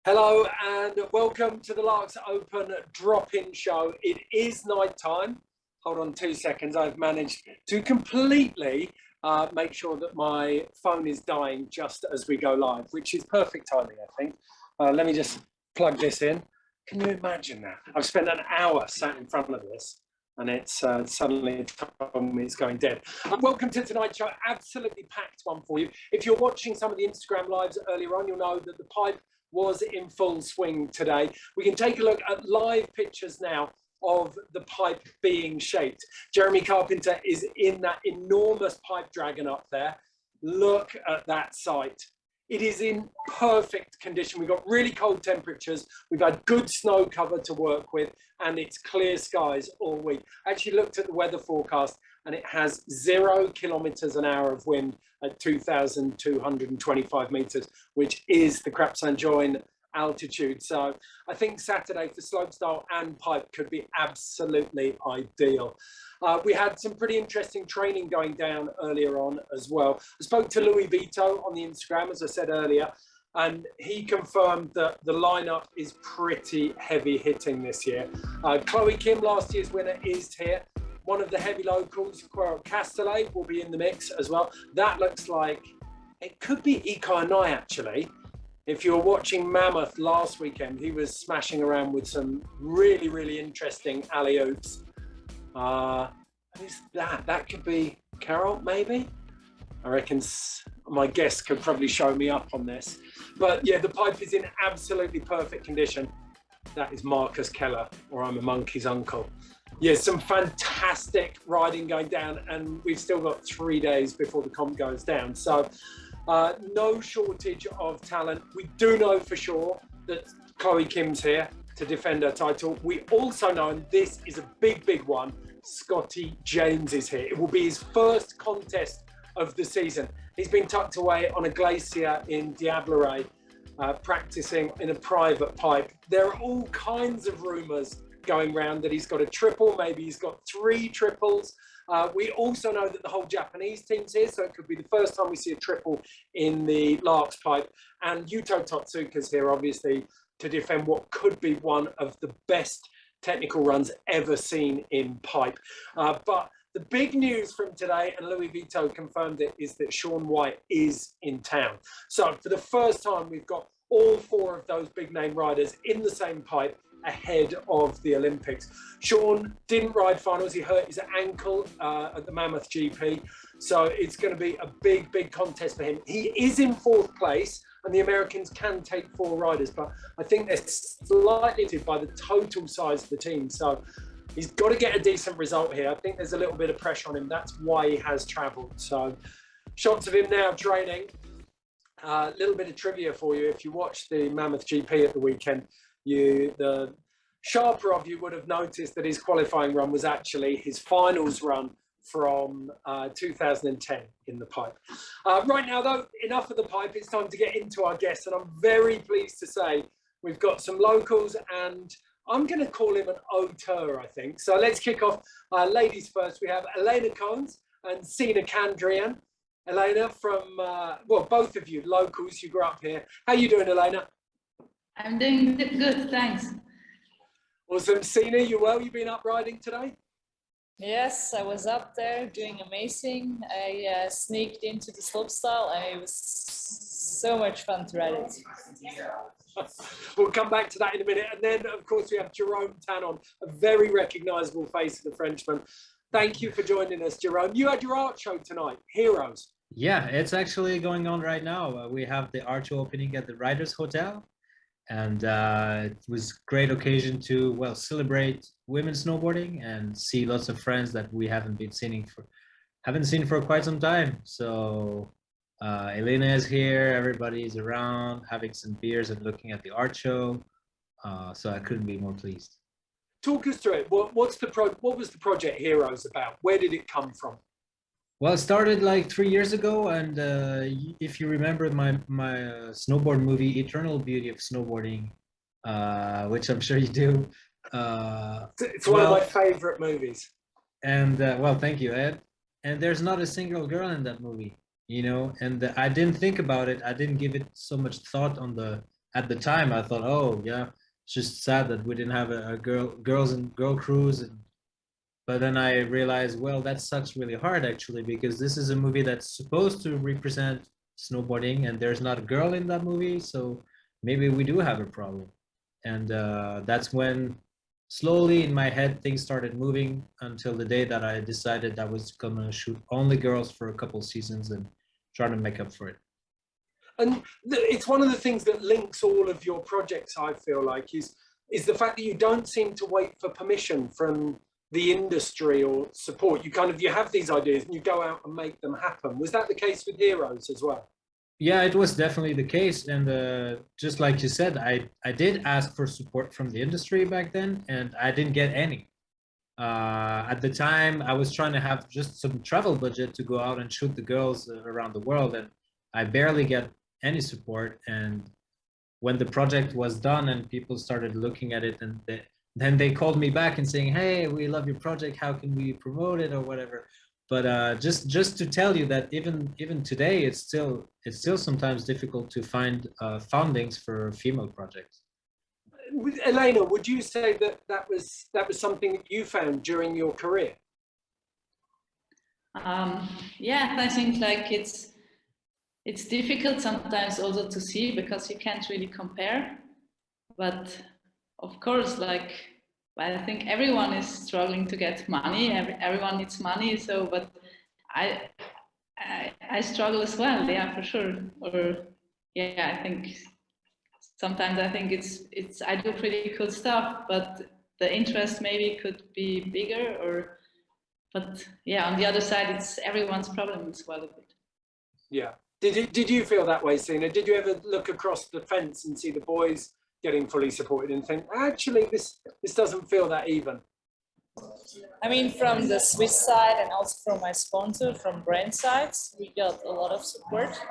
Hello and welcome to the LAAX Open drop-in show. It is night time. Hold on 2 seconds. I've managed to completely make sure that my phone is dying just as we go live, which is perfect timing, I think. Let me just plug this in. Can you imagine that? I've spent an hour sat in front of this and it's suddenly told me it's going dead. Welcome to tonight's show. Absolutely packed one for you. If you're watching some of the Instagram lives earlier on, you'll know that the pipe was in full swing today. We can take a look at live pictures now of the pipe being shaped. Jeremy Carpenter is in that enormous pipe dragon up there. Look at that site. It is in perfect condition. We've got really cold temperatures. We've had good snow cover to work with, and it's clear skies all week. I actually looked at the weather forecast and it has 0 kilometers an hour of wind at 2,225 meters, which is the Crap Saint Join altitude. So I think Saturday for slopestyle and pipe could be absolutely ideal. We had some pretty interesting training going down earlier on as well. I spoke to Louis Vito on the Instagram, as I said earlier, and he confirmed that the lineup is pretty heavy hitting this year. Chloe Kim, last year's winner, is here. One of the heavy locals, Quero Castellet, will be in the mix as well. That looks like it could be Iko Anai, actually. If you were watching Mammoth last weekend, he was smashing around with some really, really interesting alley-oops. Who's that? That could be Carol, maybe? I reckon my guest could probably show me up on this. But yeah, the pipe is in absolutely perfect condition. That is Marcus Keller, or I'm a monkey's uncle. Yeah, some fantastic riding going down, and we've still got 3 days before the comp goes down. So no shortage of talent. We do know for sure that Chloe Kim's here to defend her title. We also know, and this is a big, big one, Scotty James is here. It will be his first contest of the season. He's been tucked away on a glacier in Diablo, practicing in a private pipe. There are all kinds of rumours going around that he's got a triple, maybe he's got 3 triples. We also know that the whole Japanese team's here, so it could be the first time we see a triple in the LAAX pipe. And Yuto Totsuka's here, obviously, to defend what could be one of the best technical runs ever seen in pipe. But the big news from today, and Louis Vito confirmed it, is that Sean White is in town. So for the first time, we've got all 4 of those big name riders in the same pipe ahead of the Olympics. Sean didn't ride finals. He hurt his ankle at the Mammoth GP. So it's going to be a big, big contest for him. He is in 4th place, and the Americans can take 4 riders, but I think they're slightly limited by the total size of the team. So he's got to get a decent result here. I think there's a little bit of pressure on him. That's why he has travelled. So shots of him now training. A little bit of trivia for you. If you watched the Mammoth GP at the weekend, the sharper of you would have noticed that his qualifying run was actually his finals run from 2010 in the pipe. Right now, though, enough of the pipe. It's time to get into our guests, and I'm very pleased to say we've got some locals, and I'm going to call him an auteur, I think. So let's kick off. Ladies first. We have Elena Cones and Sina Kandrian. Elena, from, well, both of you, locals, you grew up here. How you doing, Elena? I'm doing good, thanks. Awesome. Sina, you well? You been up riding today? Yes, I was up there doing amazing. I sneaked into the slopestyle and it was so much fun to ride it. We'll come back to that in a minute. And then, of course, we have Jerome Tanon, a very recognisable face of the Frenchman. Thank you for joining us, Jerome. You had your art show tonight, Heroes. Yeah, it's actually going on right now. We have the art show opening at the Riders Hotel. And it was a great occasion to, well, celebrate women's snowboarding and see lots of friends that we haven't seen for quite some time. So Elena is here, everybody is around, having some beers and looking at the art show. So I couldn't be more pleased. Talk us through it. What was the project Heroes about? Where did it come from? Well, it started like 3 years ago, and if you remember my snowboard movie, Eternal Beauty of Snowboarding, which I'm sure you do, It's one of my favorite movies. And well, thank you, Ed. And there's not a single girl in that movie, you know. And I didn't think about it. I didn't give it so much thought on the at the time. I thought, oh yeah, it's just sad that we didn't have a girl cruise. But then I realized, well, that sucks really hard actually, because this is a movie that's supposed to represent snowboarding, and there's not a girl in that movie, so maybe we do have a problem. And that's when slowly in my head things started moving until the day that I decided I was gonna shoot only girls for a couple seasons and try to make up for it. And it's one of the things that links all of your projects, I feel like, is the fact that you don't seem to wait for permission from the industry or support. You have these ideas and you go out and make them happen. Was that the case with Heroes as well? Yeah, it was definitely the case. And just like you said, I did ask for support from the industry back then, and I didn't get any. At the time, I was trying to have just some travel budget to go out and shoot the girls around the world, and I barely get any support. And when the project was done and people started looking at it, and then they called me back and saying, hey, we love your project, how can we promote it or whatever. But just to tell you that even today, it's still sometimes difficult to find fundings for female projects. Elena, would you say that was something that you found during your career? Yeah, I think like it's difficult sometimes also to see because you can't really compare. But of course, like, I think everyone is struggling to get money. Everyone needs money. So, but I struggle as well. Yeah, for sure. Or yeah, I think sometimes I think it's I do pretty cool stuff, but the interest maybe could be bigger. But yeah, on the other side, it's everyone's problem as well a bit. Yeah. Did you feel that way, Sina? Did you ever look across the fence and see the boys getting fully supported and think, actually, this doesn't feel that even? I mean, from the Swiss side and also from my sponsor, from brand sides, we got a lot of support.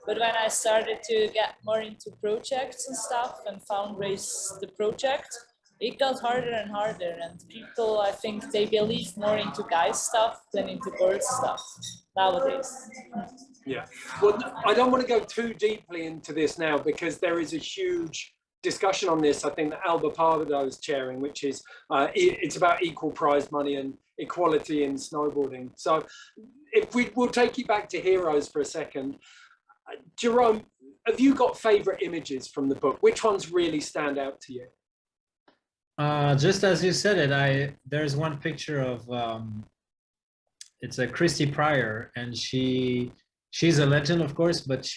But when I started to get more into projects and stuff and fundraise the project, it got harder and harder. And people, I think, they believe more into guys stuff than into girls stuff nowadays. Yeah. Well, I don't want to go too deeply into this now because there is a huge discussion on this, I think, that Alba Pardo is chairing, which is it's about equal prize money and equality in snowboarding. So if we'll take you back to Heroes for a second. Jerome, have you got favorite images from the book? Which ones really stand out to you? Just as you said it, there's one picture of it's a Christy Pryor, and she's a legend, of course, but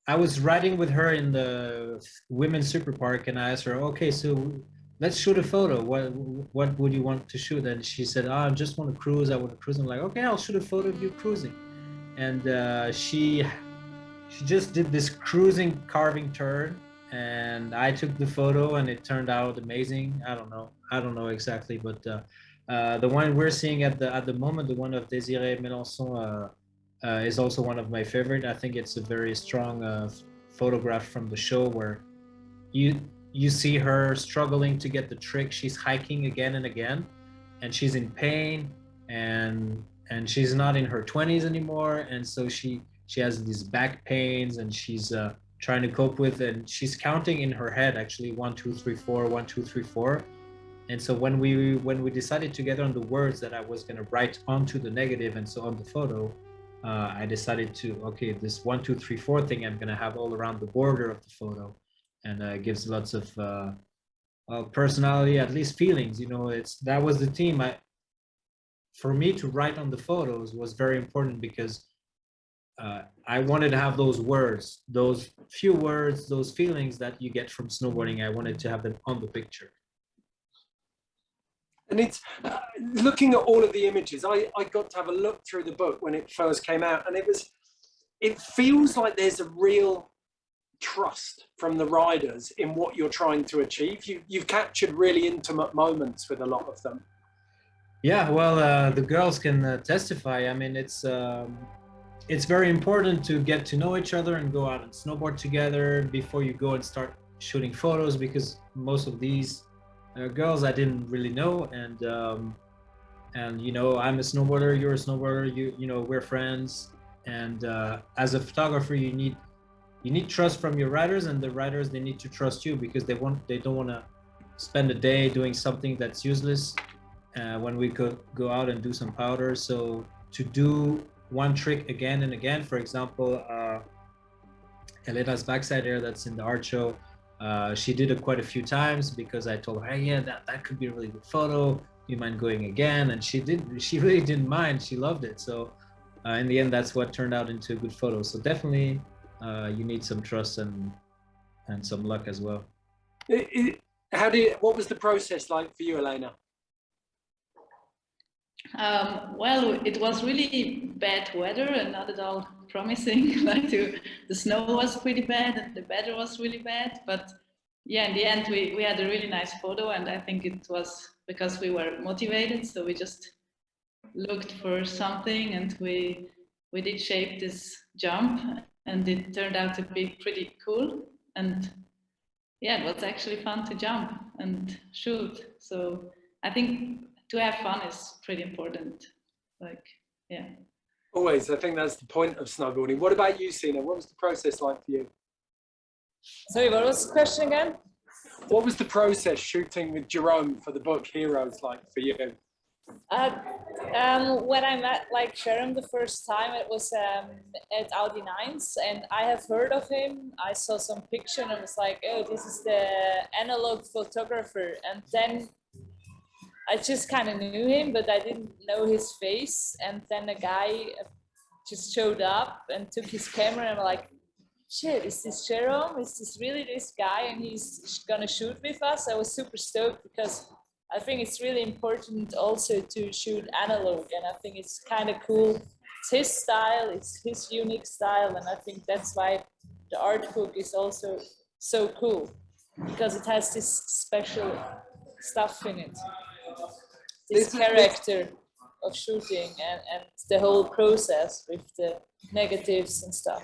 I was riding with her in the women's super park, and I asked her, okay, so let's shoot a photo. What would you want to shoot? And she said, oh, I just want to cruise. I want to cruise. I'm like, okay, I'll shoot a photo of you cruising. And she just did this cruising carving turn, and I took the photo, and it turned out amazing. I don't know exactly, but the one we're seeing at the moment, the one of Désirée Mélenchon, is also one of my favorite. I think it's a very strong photograph from the show where you see her struggling to get the trick. She's hiking again and again, and she's in pain, and she's not in her 20s anymore, and so she has these back pains, and she's trying to cope with it, and she's counting in her head actually 1 2 3 4 1 2 3 4. And so when we decided together on the words that I was going to write onto the negative and so on the photo, I decided to, okay, this 1 2 3 4 thing I'm going to have all around the border of the photo, and it gives lots of personality, at least feelings. You know, that was the theme. For me to write on the photos was very important because I wanted to have those words, those few words, those feelings that you get from snowboarding. I wanted to have them on the picture. And it's looking at all of the images. I got to have a look through the book when it first came out, and it feels like there's a real trust from the riders in what you're trying to achieve. You've captured really intimate moments with a lot of them. Yeah, well, the girls can testify. I mean, it's very important to get to know each other and go out and snowboard together before you go and start shooting photos, because most of these girls I didn't really know, and you know, I'm a snowboarder, you're a snowboarder, you know, we're friends, and as a photographer, you need trust from your riders, and the riders, they need to trust you, because they don't want to spend a day doing something that's useless when we could go out and do some powder. So to do one trick again and again, for example, Elena's backside air that's in the art show, she did it quite a few times because I told her, hey, yeah, that could be a really good photo. You mind going again? And she really didn't mind. She loved it. So in the end, that's what turned out into a good photo. So definitely you need some trust and some luck as well. What was the process like for you, Elena? Well, it was really bad weather and not at all promising. The snow was pretty bad and the weather was really bad. But yeah, in the end, we had a really nice photo, and I think it was because we were motivated. So we just looked for something, and we did shape this jump, and it turned out to be pretty cool. And yeah, it was actually fun to jump and shoot. So I think to have fun is pretty important. Like, yeah. Always, I think that's the point of snowboarding. What about you, Sina? What was the process like for you? Sorry, what was the question again? What was the process shooting with Jerome for the book Heroes like for you? When I met like Sharon the first time, it was at Audi 9s, and I have heard of him. I saw some picture and I was like, oh, this is the analog photographer. And then I just kind of knew him, but I didn't know his face. And then a guy just showed up and took his camera, and I'm like, shit, is this Jerome? Is this really this guy? And he's gonna shoot with us. I was super stoked because I think it's really important also to shoot analog, and I think it's kind of cool. It's his style, it's his unique style, and I think that's why the art book is also so cool, because it has this special stuff in it. This character of shooting and the whole process with the negatives and stuff.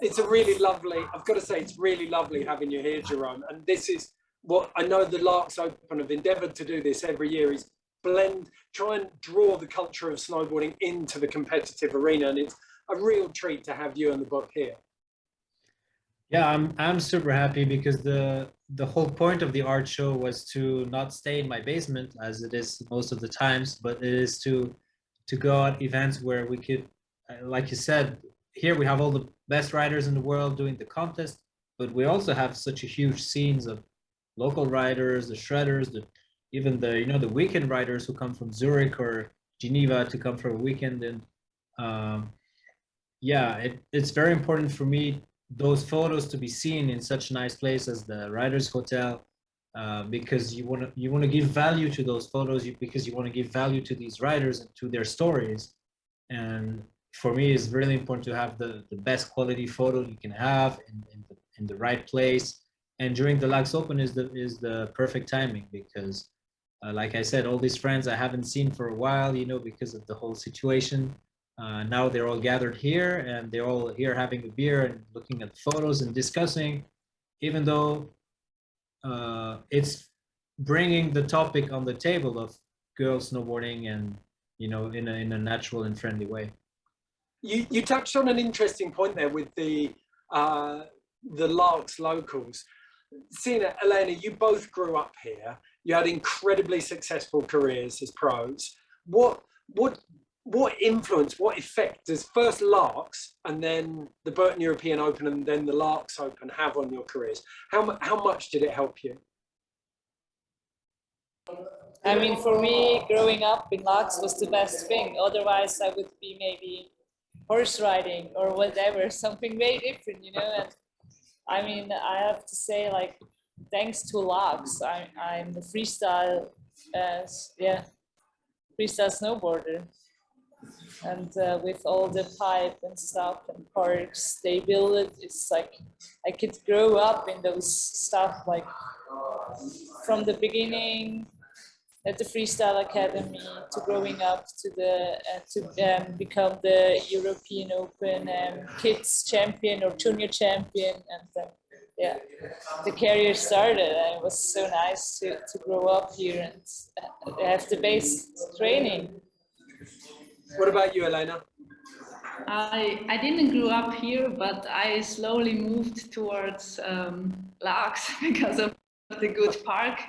It's a really lovely, I've got to say, it's really lovely having you here, Jerome. And this is what I know the LAAX Open have endeavoured to do this every year, is try and draw the culture of snowboarding into the competitive arena. And it's a real treat to have you and the book here. Yeah, I'm super happy, because the whole point of the art show was to not stay in my basement as it is most of the times, but it is to go at events where we could, like you said, here we have all the best riders in the world doing the contest, but we also have such a huge scenes of local riders, the shredders, even the weekend riders who come from Zurich or Geneva to come for a weekend. And yeah, it's very important for me, those photos, to be seen in such a nice place as the Riders Hotel, because you want to give value to those photos, because you want to give value to these riders and to their stories. And for me, it's really important to have the best quality photo you can have in the right place. And during the LAAX Open is the perfect timing, because like I said, all these friends I haven't seen for a while, because of the whole situation. Now they're all gathered here, and they're all here having a beer and looking at photos and discussing, even though it's bringing the topic on the table of girls snowboarding, and in a natural and friendly way. You touched on an interesting point there with the LAAX locals. Sina, Elena, you both grew up here. You had incredibly successful careers as pros. What influence, what effect does first LAAX and then the Burton European Open and then the LAAX Open have on your careers? How much did it help you? I mean, for me, growing up in LAAX was the best thing. Otherwise, I would be maybe horse riding or whatever, something very different, And I mean, I have to say, like, thanks to LAAX, I'm the freestyle, freestyle snowboarder. And with all the pipe and stuff and parks they build it, it's like I could grow up in those stuff, like from the beginning at the Freestyle Academy to growing up to become the European Open kids champion or junior champion, and yeah, the career started, and it was so nice to grow up here and have the base training. What about you, Elena? I didn't grow up here, but I slowly moved towards LAAX because of the good park.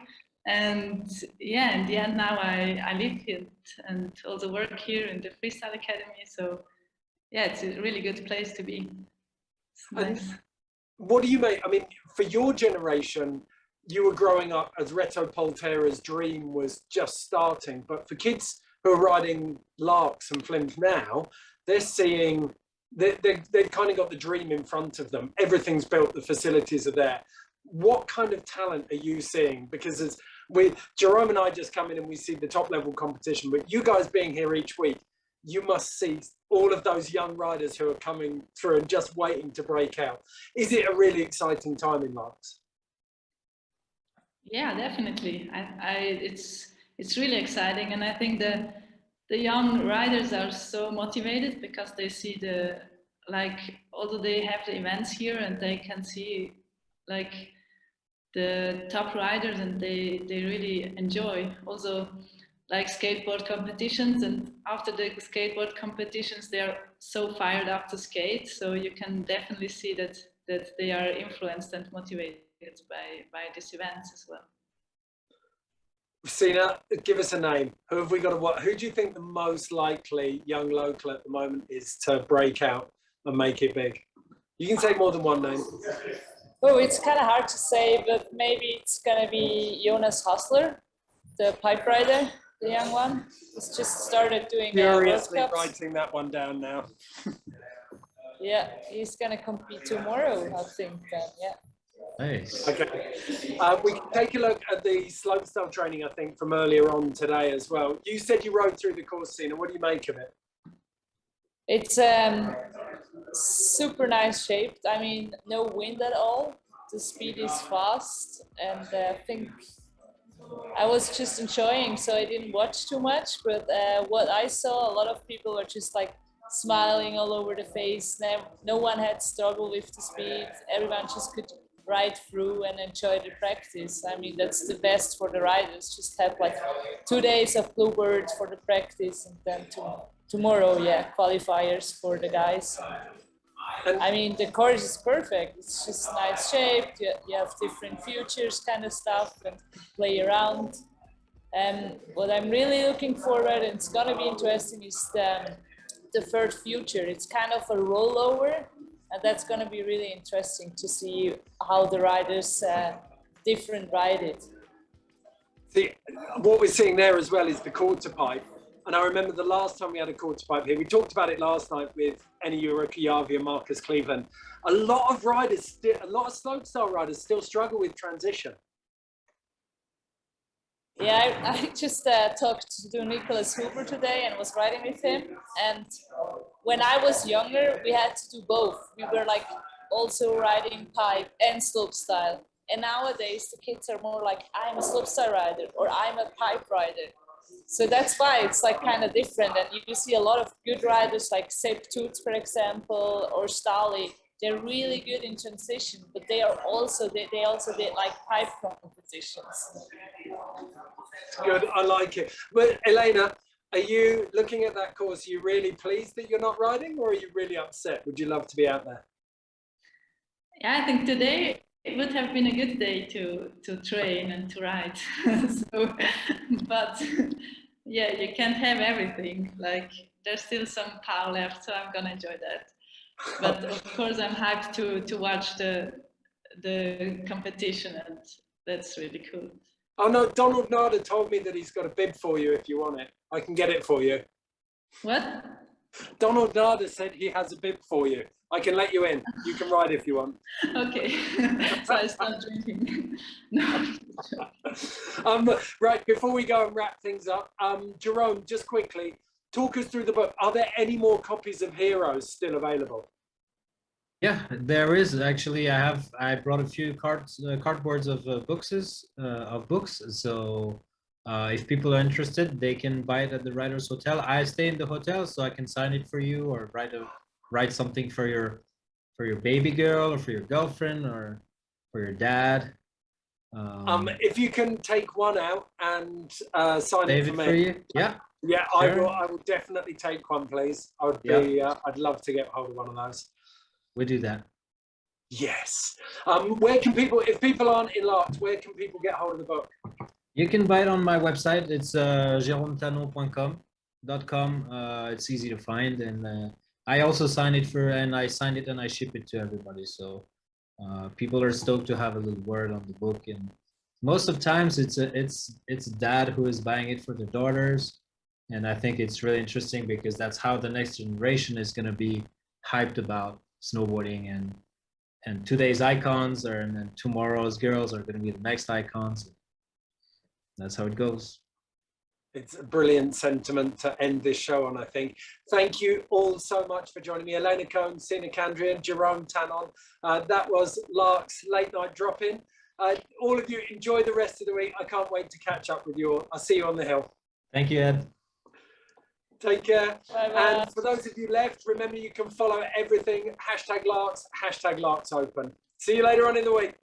And yeah, in the end now I live here and also work here in the Freestyle Academy. So yeah, it's a really good place to be. It's nice. What do you make? I mean, for your generation, you were growing up as Reto Poltera's dream was just starting. But for kids who are riding LAAX and Flims now, they're seeing, they've kind of got the dream in front of them. Everything's built, the facilities are there. What kind of talent are you seeing? Because as Jerome and I just come in and we see the top level competition, but you guys being here each week, you must see all of those young riders who are coming through and just waiting to break out. Is it a really exciting time in LAAX? Yeah, definitely. It's really exciting, and I think the young riders are so motivated because they see although they have the events here and they can see like the top riders, and they really enjoy also like skateboard competitions, and after the skateboard competitions they are so fired up to skate, so you can definitely see that they are influenced and motivated by these events as well. Sina, give us a name. Who have we got to watch? Who do you think the most likely young local at the moment is to break out and make it big? You can say more than one name. Oh, it's kind of hard to say, but maybe it's gonna be Jonas Hassler, the pipe rider, the young one. He's just started doing Furiously writing that one down now. Yeah, he's gonna compete tomorrow, I think. Yeah. Nice. Okay. We can take a look at the slopestyle training, I think, from earlier on today as well. You said you rode through the course, Sina. What do you make of it? It's super nice shaped. I mean, no wind at all. The speed is fast, and I think I was just enjoying, so I didn't watch too much. But what I saw, a lot of people were just like smiling all over the face. No one had struggle with the speed. Everyone just could ride through and enjoy the practice. I mean, that's the best for the riders. Just have like 2 days of Bluebird for the practice, and then tomorrow, yeah, qualifiers for the guys. I mean, the course is perfect. It's just nice shaped. You have different futures kind of stuff and play around. And what I'm really looking forward, and it's gonna be interesting, is the third future. It's kind of a rollover, and that's gonna be really interesting to see how the riders different ride it. See, what we're seeing there as well is the quarter pipe. And I remember the last time we had a quarter pipe here, we talked about it last night with Eni Urakiyavi and Marcus Cleveland. A lot of slopestyle riders still struggle with transition. Yeah, I just talked to Nicholas Huber today and was riding with him. And when I was younger, we had to do both. We were like also riding pipe and slopestyle. And nowadays, the kids are more like, I'm a slopestyle rider or I'm a pipe rider. So that's why it's like kind of different. And you see a lot of good riders like Sepp Toots, for example, or Stali. They're really good in transition, but they also did like pipe competitions. Good, I like it. But Elena, are you looking at that course? Are you really pleased that you're not riding, or are you really upset? Would you love to be out there? Yeah, I think today it would have been a good day to train and to ride. So, but yeah, you can't have everything. Like there's still some power left, so I'm gonna enjoy that. But of course, I'm hyped to watch the competition, and that's really cool. Oh no, Donald Nada told me that he's got a bib for you if you want it. I can get it for you. What? Donald Nada said he has a bib for you. I can let you in. You can ride if you want. Okay. So I stop drinking. No. Right, before we go and wrap things up, Jerome, just quickly, talk us through the book. Are there any more copies of Heroes still available? Yeah, there is actually. I brought a few cardboards of books. So if people are interested, they can buy it at the Writers Hotel. I stay in the hotel, so I can sign it for you or write something for your baby girl or for your girlfriend or for your dad. If you can take one out and sign it Save for it me. for you. Yeah. Yeah, Sure. I will definitely take one, please. I would be. I'd love to get hold of one of those. We do that. Yes. Where can people, if people aren't in LAAX, where can people get hold of the book? You can buy it on my website. It's jerometano.com. It's easy to find, and I also sign it and I ship it to everybody. So people are stoked to have a little word on the book, and most of times it's dad who is buying it for their daughters, and I think it's really interesting because that's how the next generation is going to be hyped about snowboarding, and today's icons and then tomorrow's girls are going to be the next icons. That's how it goes. It's a brilliant sentiment to end this show on, I think. Thank you all so much for joining me. Elena Cohn, Sina Candrian, Jerome Tanon. That was LAAX Late Night Drop-In. All of you, enjoy the rest of the week. I can't wait to catch up with you all. I'll see you on the hill. Thank you, Ed. Take care. Bye-bye. And for those of you left, remember you can follow everything, #LAAX, #LAAX Open. See you later on in the week.